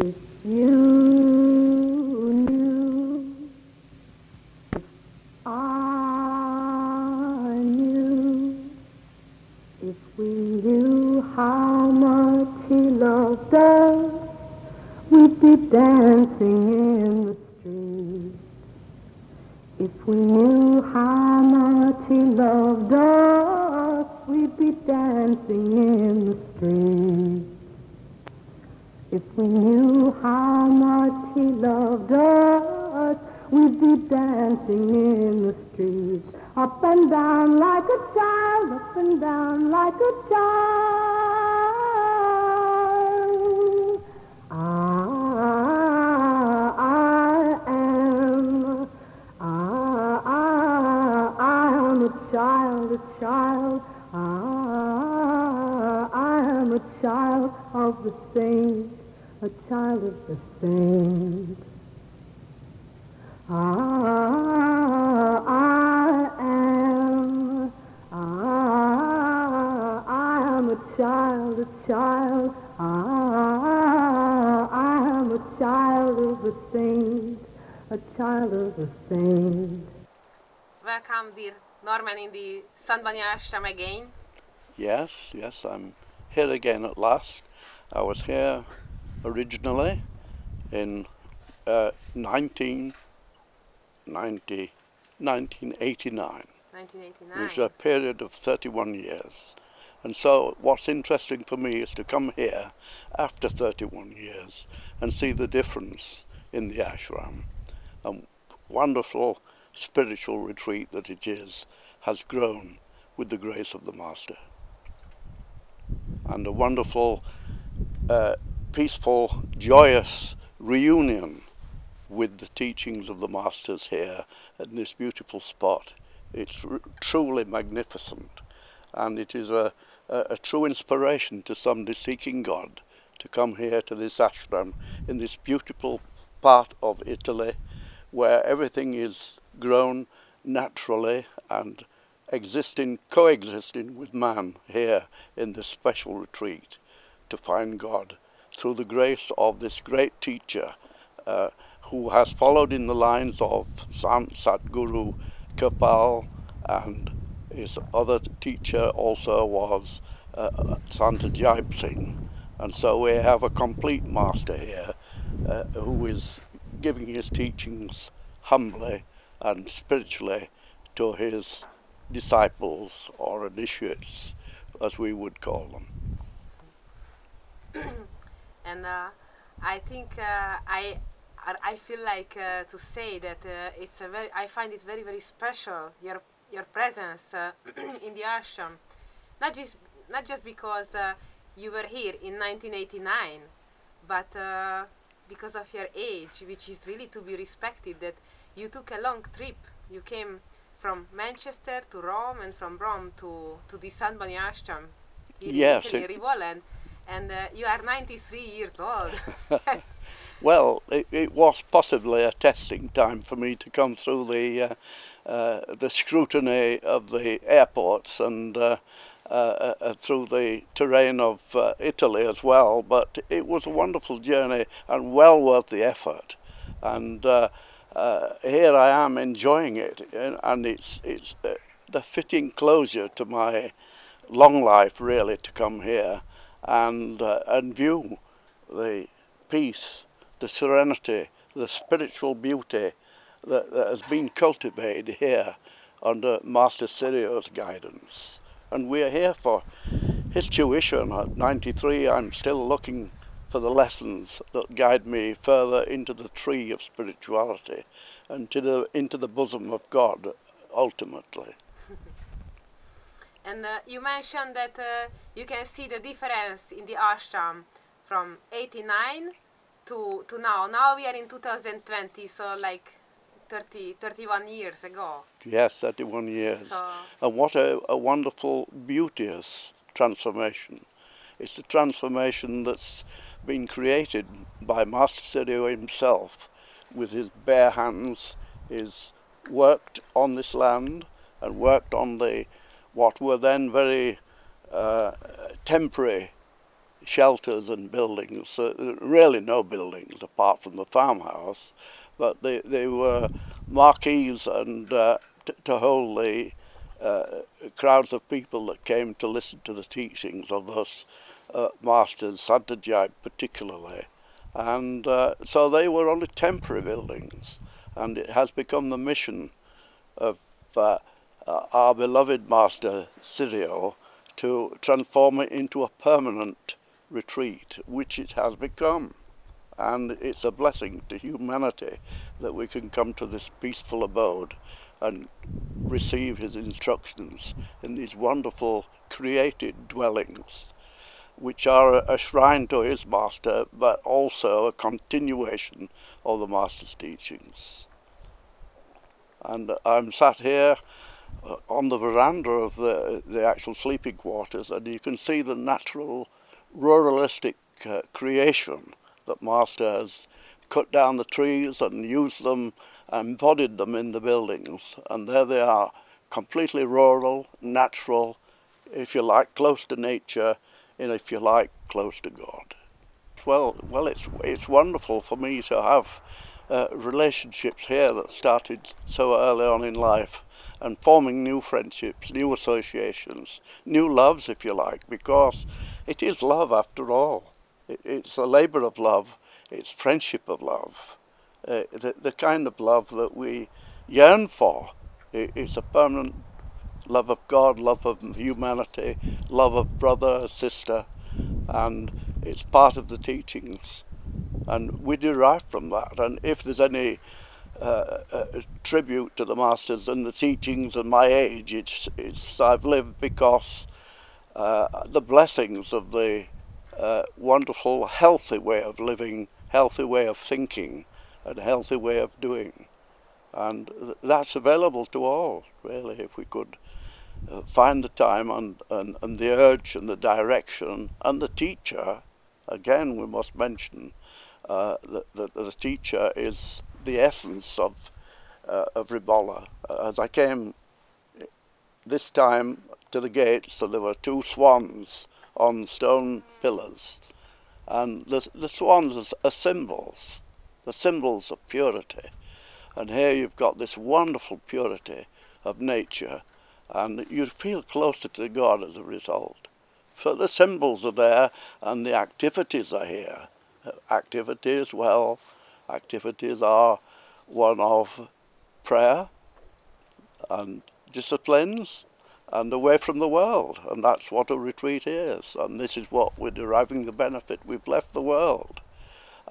If you knew, if I knew, if we knew how much he loved us, we'd be dancing in the street. If we knew how much he loved us, we'd be dancing in the street. If we knew how much he loved us, we'd be dancing in the streets. Up and down like a child, up and down like a child. I am a child, a child. I am a child of the saint, a child of the saint. I am a child, a child. I am a child of the saint, a child of the saint. Welcome, dear Norman, in the Sant Bani Ashram again. Yes, I'm here again at last. I was here originally in 1989. 1989. Which is a period of 31 years. And so what's interesting for me is to come here after 31 years and see the difference in the ashram. A wonderful spiritual retreat that it is has grown with the grace of the Master. And a wonderful, peaceful, joyous reunion with the teachings of the Masters here in this beautiful spot. It's truly magnificent, and it is a true inspiration to somebody seeking God to come here to this ashram in this beautiful part of Italy where everything is grown naturally and coexisting with man here in this special retreat to find God through the grace of this great teacher who has followed in the lines of Sant Kirpal, and his other teacher also was Sant Ajaib Singh. And so we have a complete master here who is giving his teachings humbly and spiritually to his disciples, or initiates as we would call them. And I think I feel like to say that I find it very, very special, your presence in the ashram, not just because you were here in 1989, but because of your age, which is really to be respected, that you took a long trip. You came from Manchester to Rome, and from Rome to the Sant Bani Ashram here in Italy, Rivola, and you are 93 years old. Well, it was possibly a testing time for me to come through the scrutiny of the airports and through the terrain of Italy as well, but it was a wonderful journey and well worth the effort. And here I am enjoying it, and it's the fitting closure to my long life, really, to come here and view the peace, the serenity, the spiritual beauty that has been cultivated here under Master Sirio's guidance. And we are here for his tuition. At 93, I'm still looking for the lessons that guide me further into the tree of spirituality and into the bosom of God, ultimately. And you mentioned that you can see the difference in the ashram from 89 to now. Now we are in 2020, so like 31 years ago. Yes, 31 years. So, and what a wonderful, beauteous transformation. It's the transformation that's been created by Master Sirio himself with his bare hands. He's worked on this land and worked on what were then very temporary shelters and buildings, really no buildings apart from the farmhouse, but they were marquees and to hold the crowds of people that came to listen to the teachings of those masters, Sant Ajaib particularly. And so they were only temporary buildings, and it has become the mission of our beloved Master Sirio to transform it into a permanent retreat, which it has become. And it's a blessing to humanity that we can come to this peaceful abode and receive his instructions in these wonderful created dwellings, which are a shrine to his master, but also a continuation of the master's teachings. And I'm sat here on the veranda of the actual sleeping quarters, and you can see the natural ruralistic creation that Master has cut down the trees and used them, embodied them in the buildings, and there they are, completely rural, natural, if you like, close to nature, and if you like, close to God. Well, it's wonderful for me to have relationships here that started so early on in life, and forming new friendships, new associations, new loves, if you like, because it is love after all. It's a labour of love, it's friendship of love, the kind of love that we yearn for. It's a permanent love of God, love of humanity, love of brother, sister, and it's part of the teachings. And we derive from that. And if there's any tribute to the masters and the teachings and my age, it's I've lived because the blessings of the wonderful, healthy way of living, healthy way of thinking, and healthy way of doing. And that's available to all, really, if we could find the time and the urge and the direction and the teacher. Again, we must mention that the teacher is the essence of Ribolla. As I came this time to the gates, so there were two swans on stone pillars, and the swans are symbols, the symbols of purity. And here you've got this wonderful purity of nature, and you feel closer to God as a result. So the symbols are there, and the activities are here. Activities, well, activities are one of prayer and disciplines and away from the world, and that's what a retreat is, and this is what we're deriving the benefit. We've left the world,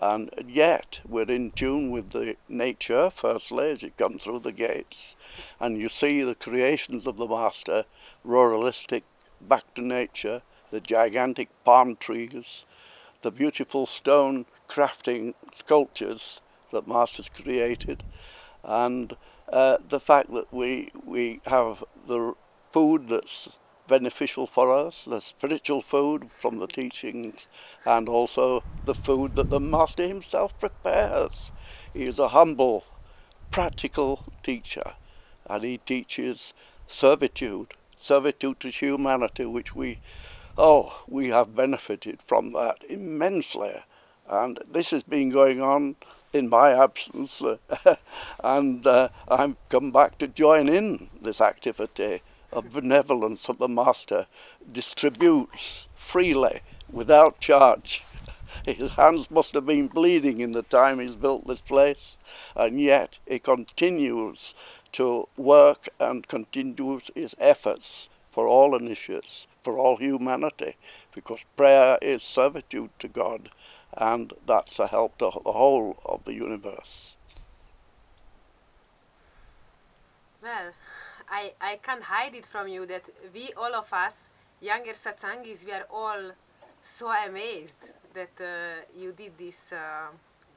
and yet we're in tune with the nature, firstly, as you come through the gates, and you see the creations of the Master, ruralistic, back to nature, the gigantic palm trees, the beautiful stone crafting sculptures that Master's created, and the fact that we have the food that's beneficial for us, the spiritual food from the teachings, and also the food that the Master himself prepares. He is a humble, practical teacher, and he teaches servitude to humanity, which we have benefited from that immensely. And this has been going on in my absence, and I've come back to join in this activity of benevolence that the Master distributes freely, without charge. His hands must have been bleeding in the time he's built this place, and yet he continues to work and continues his efforts for all initiates, for all humanity, because prayer is servitude to God, and that's a help to the whole of the universe. Well, I can't hide it from you that we, all of us, younger satsangis, we are all so amazed that you did this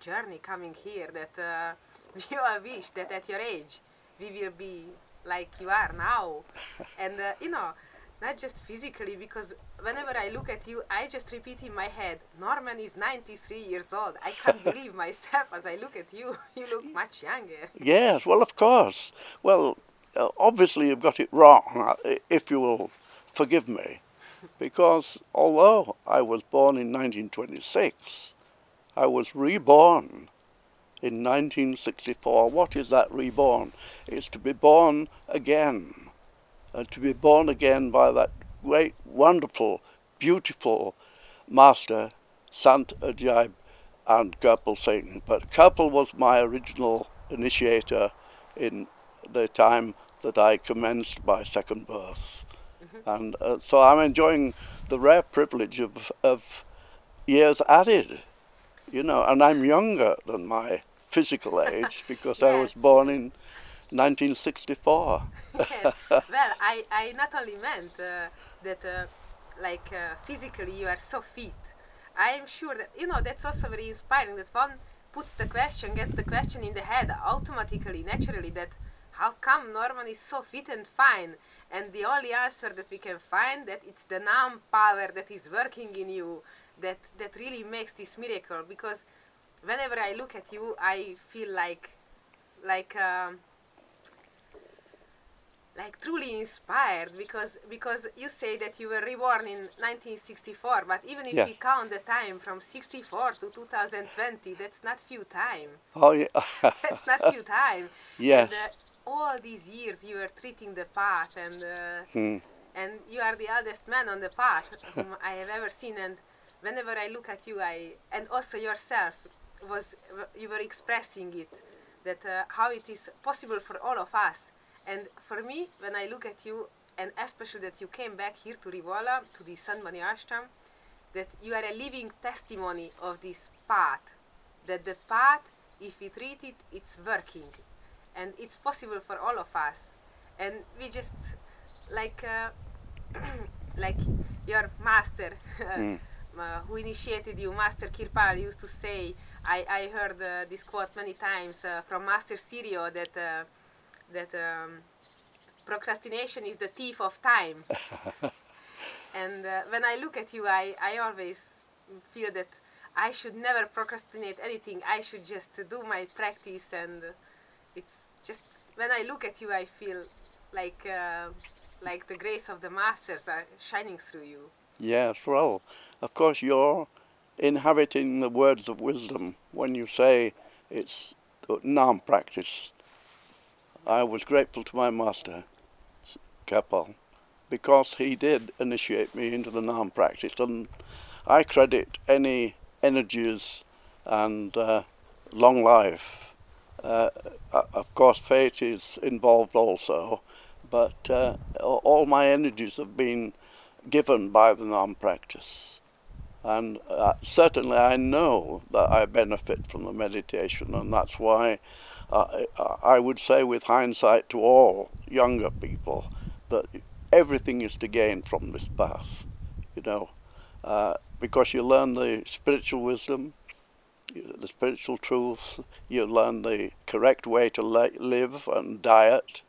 journey coming here, that we all wish that at your age we will be like you are now. And you know, not just physically, because whenever I look at you, I just repeat in my head, Norman is 93 years old. I can't believe myself as I look at you. You look much younger. Yes, well, of course. Well, obviously you've got it wrong, if you will forgive me. because although I was born in 1926, I was reborn in 1964. What is that reborn? It's to be born again, and to be born again by that great, wonderful, beautiful Master Sant Ajaib and Kirpal Singh. But Kirpal was my original initiator in the time that I commenced my second birth. And so I'm enjoying the rare privilege of years added, you know, and I'm younger than my physical age because I was born in 1964. Yes. Well, I not only meant that physically you are so fit. I am sure that, you know, that's also very inspiring, that one puts the question, gets the question in the head automatically, naturally, that how come Norman is so fit and fine? And the only answer that we can find, that it's the Nam power that is working in you, that really makes this miracle. Because whenever I look at you, I feel like truly inspired, because you say that you were reborn in 1964, but even if we count the time from 64 to 2020, that's not few time. Oh yeah. That's not few time. Yes. And, all these years you were treating the path, and you are the eldest man on the path whom I have ever seen. And whenever I look at you, and also yourself, you were expressing it, that how it is possible for all of us. And for me, when I look at you, and especially that you came back here to Rivola, to the Sant Bani Ashram, that you are a living testimony of this path, that the path, if we treat it, it's working. And it's possible for all of us. And we just, like your master, who initiated you, Master Kirpal, used to say, I heard this quote many times from Master Sirio, that procrastination is the thief of time. And when I look at you, I always feel that I should never procrastinate anything. I should just do my practice, and it's just, when I look at you, I feel like the grace of the masters are shining through you. Yes, well, of course you're inhabiting the words of wisdom when you say it's Nam practice. I was grateful to my master, Kirpal, because he did initiate me into the Nam practice, and I credit any energies and long life. Of course, fate is involved also, but all my energies have been given by the Nam practice. And certainly I know that I benefit from the meditation, and that's why I would say with hindsight to all younger people that everything is to gain from this path, you know, because you learn the spiritual wisdom, the spiritual truths, you learn the correct way to live and diet,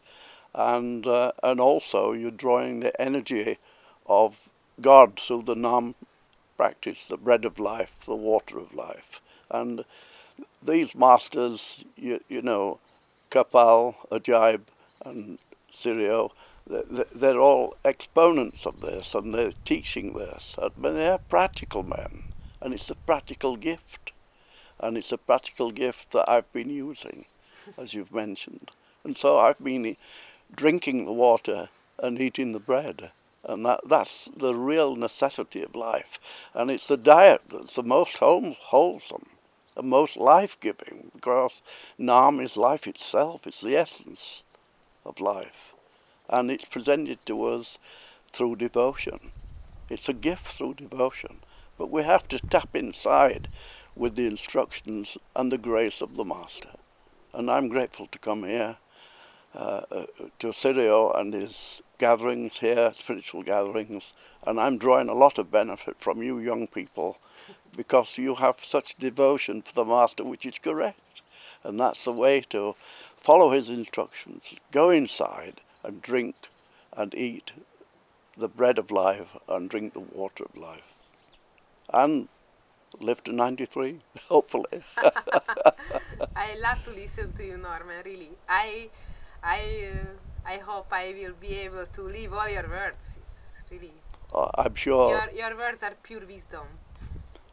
and also you're drawing the energy of God through the Nam practice, the bread of life, the water of life. And these masters, you know, Kirpal, Ajaib and Sirio, they're all exponents of this, and they're teaching this. But they're practical men, and it's a practical gift. And it's a practical gift that I've been using, as you've mentioned. And so I've been drinking the water and eating the bread. And that's the real necessity of life. And it's the diet that's the most wholesome, the most life-giving, because Nam is life itself. It's the essence of life. And it's presented to us through devotion. It's a gift through devotion. But we have to tap inside with the instructions and the grace of the Master. And I'm grateful to come here to Sirio and his gatherings here, spiritual gatherings, and I'm drawing a lot of benefit from you young people because you have such devotion for the Master, which is correct. And that's the way to follow his instructions. Go inside and drink and eat the bread of life and drink the water of life. And live to 93, hopefully. I love to listen to you, Norman, really. I hope I will be able to live all your words. It's really I'm sure. Your words are pure wisdom.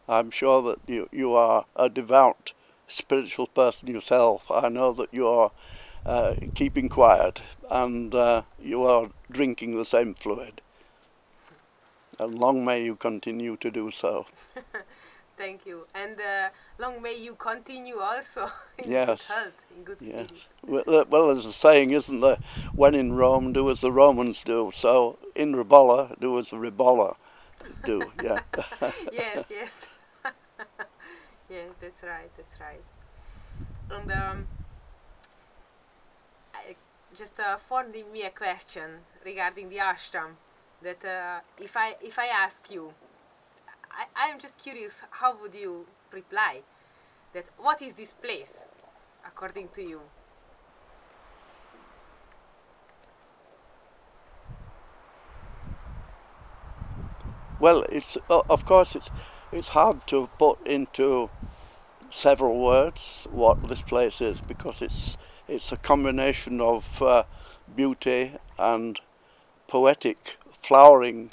I'm sure that you are a devout spiritual person yourself. I know that you are keeping quiet, and you are drinking the same fluid. And long may you continue to do so. Thank you. And long may you continue also in Yes. good health, in good spirit. Well, there's a saying, isn't there? When in Rome, do as the Romans do. So in Ribolla, do as the Ribolla do. Yeah. Yes, yes. Yes, that's right, that's right. And just formed in me a question regarding the ashram, that if I ask you, I'm just curious, how would you reply? That what is this place, according to you? Well, it's of course it's hard to put into several words what this place is, because it's a combination of beauty and poetic, flowering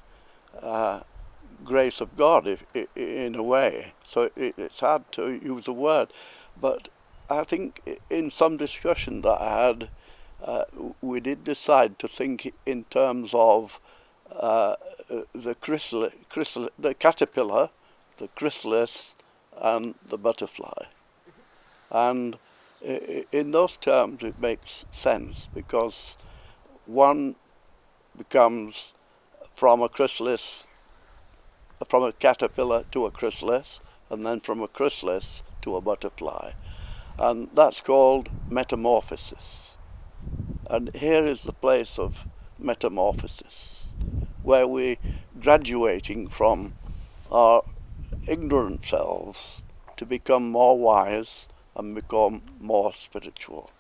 grace of God, in a way. So it's hard to use a word, but I think in some discussion that I had, we did decide to think in terms of the caterpillar, the chrysalis, and the butterfly. And in those terms it makes sense, because one becomes from a chrysalis, from a caterpillar to a chrysalis, and then from a chrysalis to a butterfly. And that's called metamorphosis. And here is the place of metamorphosis, where we're graduating from our ignorant selves to become more wise and become more spiritual.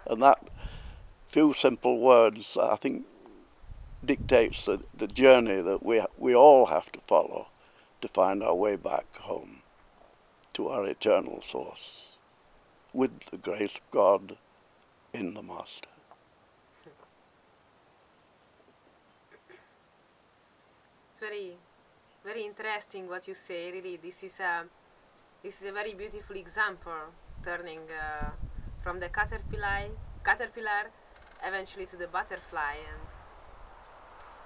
And that few simple words, I think, dictates the journey that we all have to follow to find our way back home to our eternal source, with the grace of God in the Master. It's very, very interesting what you say. Really, this is a very beautiful example, turning from the caterpillar, eventually to the butterfly. And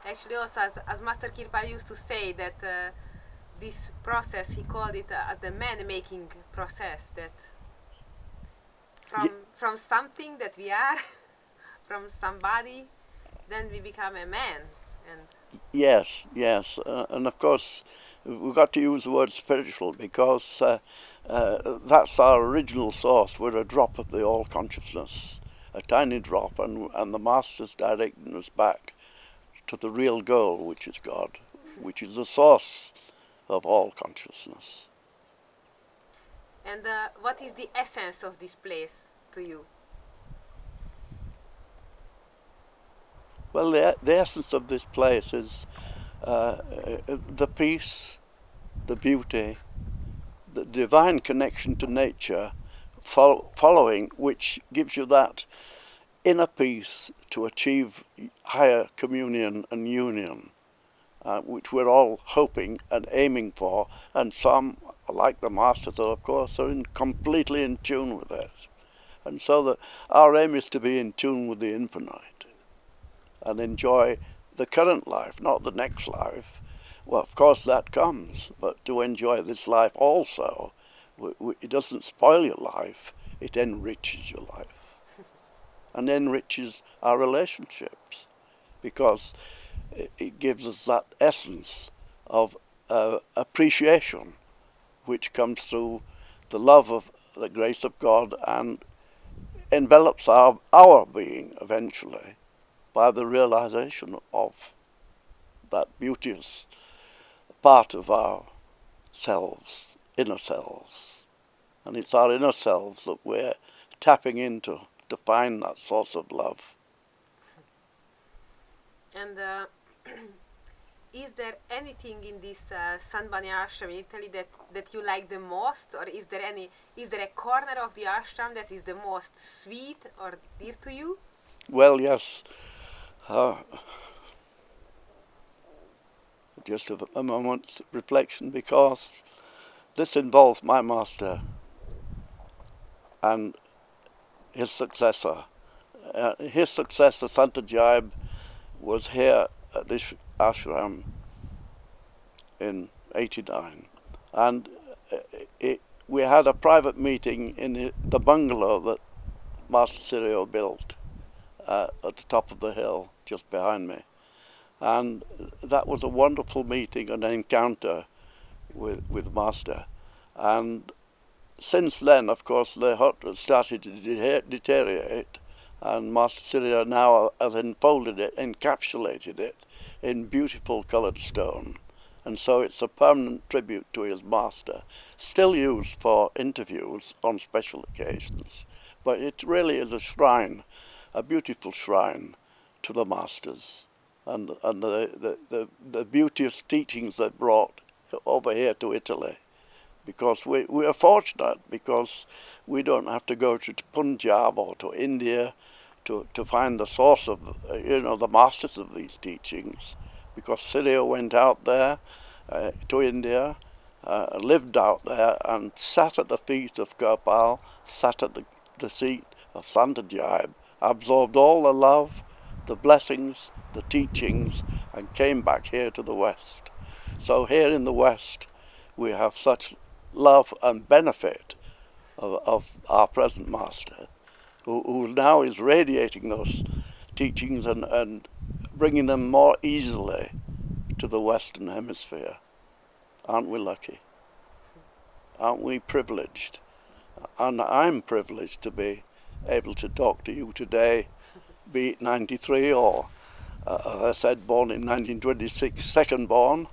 actually, also as Master Kirpal used to say, that this process, he called it as the man-making process. That from something that we are, from somebody, then we become a man. And yes, and of course we've got to use the word spiritual, because that's our original source. We're a drop of the all-consciousness, a tiny drop, and the Master's directing us back to the real goal, which is God, which is the source of all consciousness. And what is the essence of this place to you? Well, the essence of this place is the peace, the beauty, the divine connection to nature, following which gives you that inner peace to achieve higher communion and union, which we're all hoping and aiming for, and some, like the Masters, of course, are completely in tune with it. And so that our aim is to be in tune with the infinite and enjoy the current life, not the next life. Well, of course that comes, but to enjoy this life also. It doesn't spoil your life, it enriches your life. And enriches our relationships, because it gives us that essence of appreciation, which comes through the love of the grace of God and envelops our being eventually by the realization of that beauteous part of our selves, inner selves. And it's our inner selves that we're tapping into to find that source of love. And is there anything in this Sant Bani Ashram in Italy that you like the most, or is there a corner of the ashram that is the most sweet or dear to you? Well, yes. just a moment's reflection, because this involves my master and his successor. His successor, Sant Ajaib, was here at this ashram in '89, and we had a private meeting in the bungalow that Master Sirio built at the top of the hill just behind me, and that was a wonderful meeting, an encounter with Master. And since then, of course, the hut has started to deteriorate, and Master Sirio now has enfolded it, encapsulated it in beautiful coloured stone. And so it's a permanent tribute to his master, still used for interviews on special occasions. But it really is a shrine, a beautiful shrine to the masters and the beauteous teachings they brought over here to Italy. Because we are fortunate, because we don't have to go to Punjab or to India to find the source of, the masters of these teachings. Because Sirio went out there to India, lived out there, and sat at the feet of Kirpal, sat at the seat of Sant Ajaib, absorbed all the love, the blessings, the teachings, and came back here to the West. So here in the West, we have such love and benefit of our present master, who now is radiating those teachings and bringing them more easily to the Western Hemisphere. Aren't we lucky? Aren't we privileged? And I'm privileged to be able to talk to you today, be it 93 or, as I said, born in 1926, second born.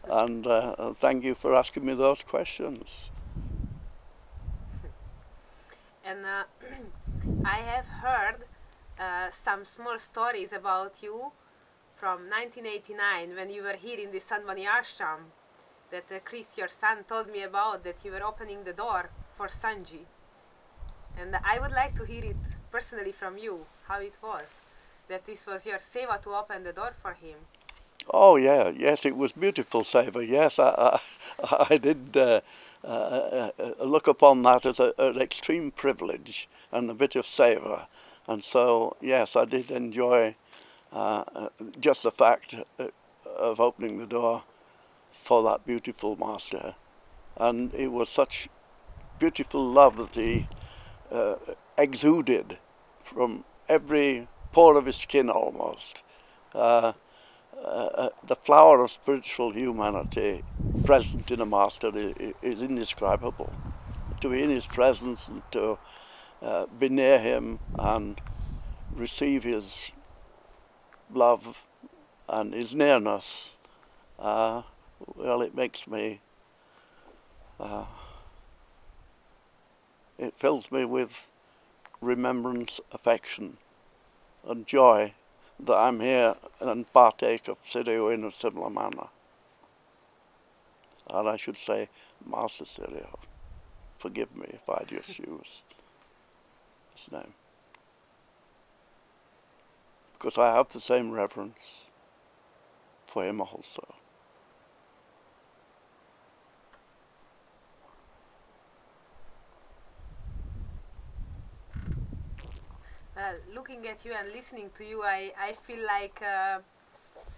And thank you for asking me those questions. And I have heard some small stories about you from 1989, when you were here in the Sant Bani Ashram, that Chris, your son, told me about, that you were opening the door for Sant Ji. And I would like to hear it personally from you, how it was, that this was your seva to open the door for him. Oh yeah, yes, it was beautiful seva. Yes, I did look upon that as an extreme privilege and a bit of seva. And so, yes, I did enjoy just the fact of opening the door for that beautiful master. And it was such beautiful love that he exuded from every pore of his skin almost. The flower of spiritual humanity present in a master is indescribable. To be in his presence and to be near him and receive his love and his nearness, well, it makes me, it fills me with remembrance, affection and joy that I'm here and partake of Sirio in a similar manner. And I should say, Master Sirio, forgive me if I just use his name, because I have the same reverence for him also. Looking at you and listening to you, I feel like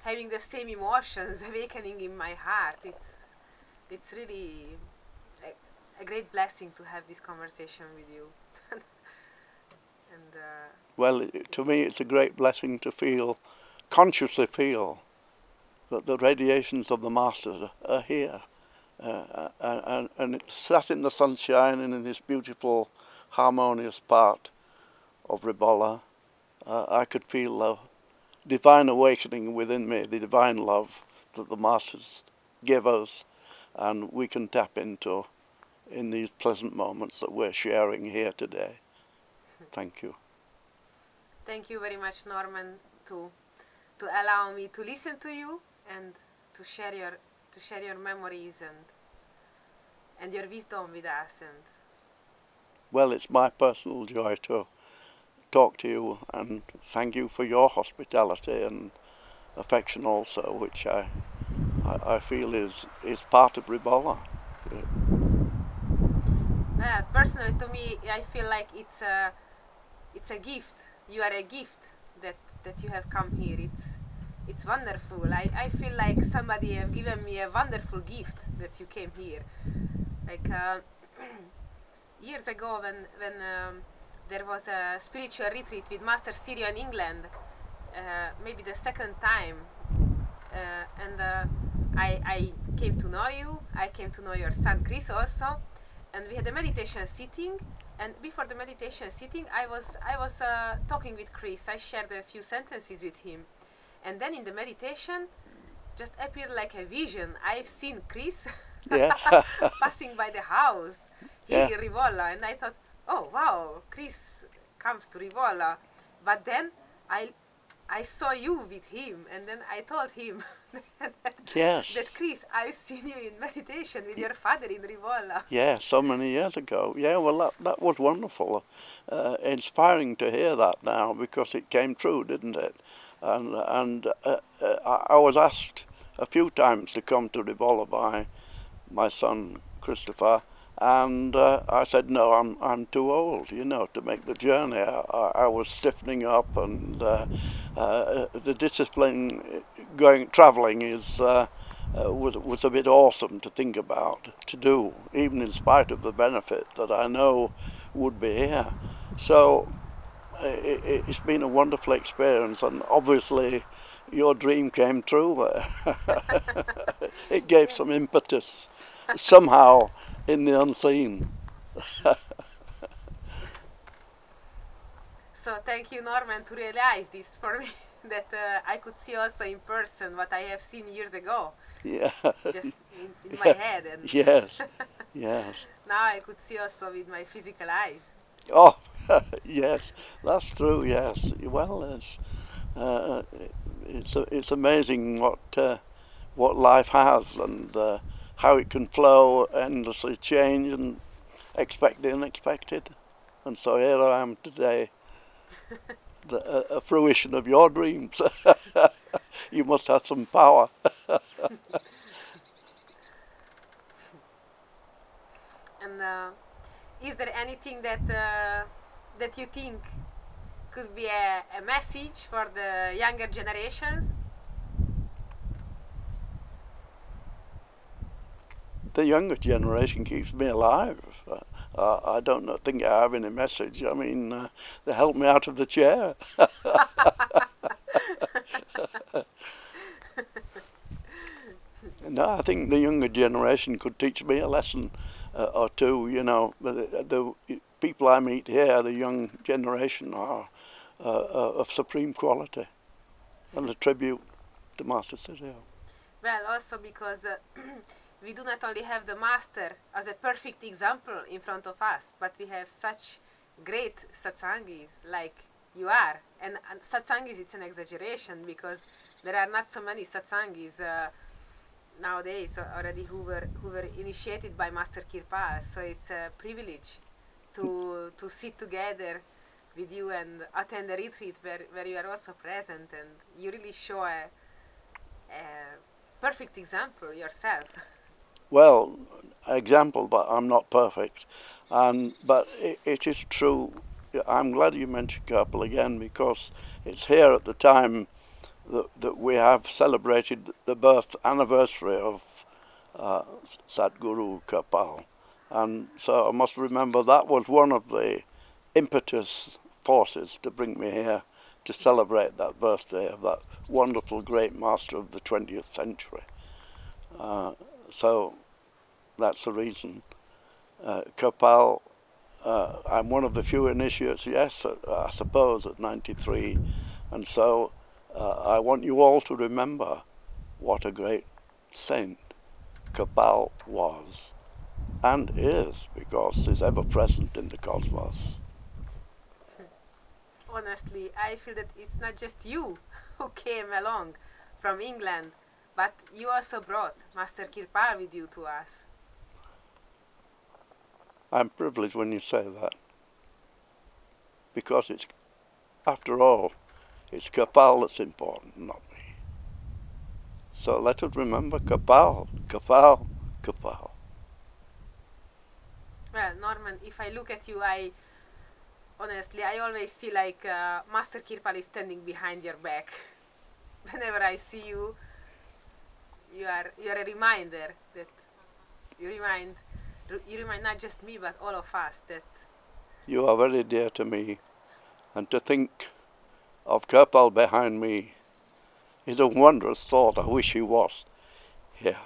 having the same emotions awakening in my heart. It's really a great blessing to have this conversation with you. And well, to me it's a great blessing to feel, consciously feel, that the radiations of the Master are here. And it's sat in the sunshine and in this beautiful, harmonious part of Ribolla. I could feel the divine awakening within me, the divine love that the Masters give us, and we can tap into in these pleasant moments that we're sharing here today. Thank you. Thank you very much, Norman, to allow me to listen to you and to share your memories and your wisdom with us. And well, it's my personal joy to talk to you, and thank you for your hospitality and affection also, which I I feel is part of Ribolla. Well, personally, to me, I feel like it's a gift. You are a gift that you have come here. It's wonderful. I feel like somebody have given me a wonderful gift that you came here. Like years ago, when there was a spiritual retreat with Master Sirio in England, maybe the second time, and I came to know you. I came to know your son Chris also, and we had a meditation sitting. And before the meditation sitting, I was talking with Chris. I shared a few sentences with him, and then in the meditation, just appeared like a vision. I've seen Chris Yeah. passing by the house here in Rivolla, and I thought, oh wow, Chris comes to Rivolla. But then I saw you with him, and then I told him that Chris, I've seen you in meditation with your father in Rivolla. Yeah, so many years ago. Yeah, well, that was wonderful. Inspiring to hear that now, because it came true, didn't it? And I was asked a few times to come to Rivolla by my son Christopher, and I said no, I'm too old, you know, to make the journey. I was stiffening up, and the discipline traveling was a bit awesome to think about, to do, even in spite of the benefit that I know would be here. So it's been a wonderful experience, and obviously your dream came true. It gave some impetus somehow in the unseen. So thank you, Norman, to realize this for me, that I could see also in person what I have seen years ago. Yeah. Just in my head. And Yes, yes. now I could see also with my physical eyes. Oh, yes, that's true. Yes. Well, it's amazing what life has, and how it can flow, endlessly change, and expect the unexpected. And so here I am today, a fruition of your dreams. You must have some power. And is there anything that that you think could be a message for the younger generations? The younger generation keeps me alive. I don't think I have any message. I mean, they helped me out of the chair. No, I think the younger generation could teach me a lesson or two, you know. The people I meet here, the young generation, are of supreme quality, and a tribute to Master Sirio. Well, also because we do not only have the Master as a perfect example in front of us, but we have such great satsangis like you are. And satsangis, it's an exaggeration, because there are not so many satsangis nowadays already who were initiated by Master Kirpal. So it's a privilege to sit together with you and attend a retreat where you are also present, and you really show a perfect example yourself. Well, example, but I'm not perfect. But it is true. I'm glad you mentioned Kirpal again, because it's here at the time that we have celebrated the birth anniversary of Sadhguru Kirpal. And so I must remember that was one of the impetus forces to bring me here to celebrate that birthday of that wonderful great master of the 20th century. So that's the reason. Kirpal, I'm one of the few initiates, yes, I suppose, at 93. And so I want you all to remember what a great saint Kirpal was and is, because he's ever present in the cosmos. Honestly, I feel that it's not just you who came along from England, but you also brought Master Kirpal with you to us. I'm privileged when you say that, because it's, after all, it's Kirpal that's important, not me. So let us remember Kirpal, Kirpal, Kirpal. Well, Norman, if I look at you, honestly, I always see like Master Kirpal is standing behind your back. Whenever I see you, you are a reminder that you remind not just me but all of us that You are very dear to me, and to think of Kirpal behind me is a wondrous thought. I wish he was here.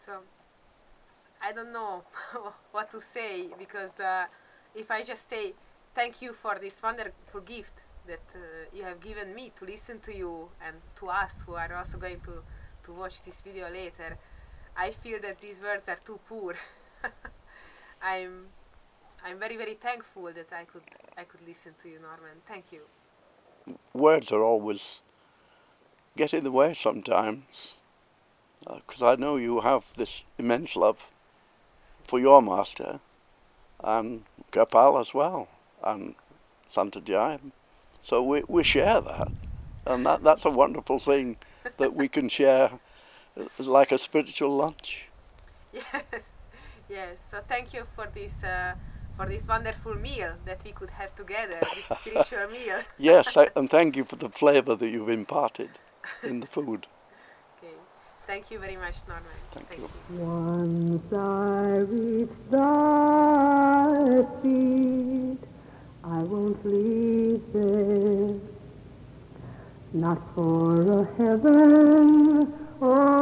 so I don't know what to say, because if I just say thank you for this wonderful gift that you have given me to listen to you and to us who are also going to watch this video later, I feel that these words are too poor. I'm very, very thankful that I could listen to you, Norman. Thank you. Words are always get in the way sometimes, because I know you have this immense love for your master and Kirpal as well, and Sant Ajaib. So we share that, and that's a wonderful thing that we can share. It's like a spiritual lunch. Yes, yes. So thank you for this wonderful meal that we could have together, this spiritual meal. Yes, and thank you for the flavour that you've imparted in the food. Okay. Thank you very much, Norman. Thank you. Once I reach thy feet, I won't leave there, not for a heaven or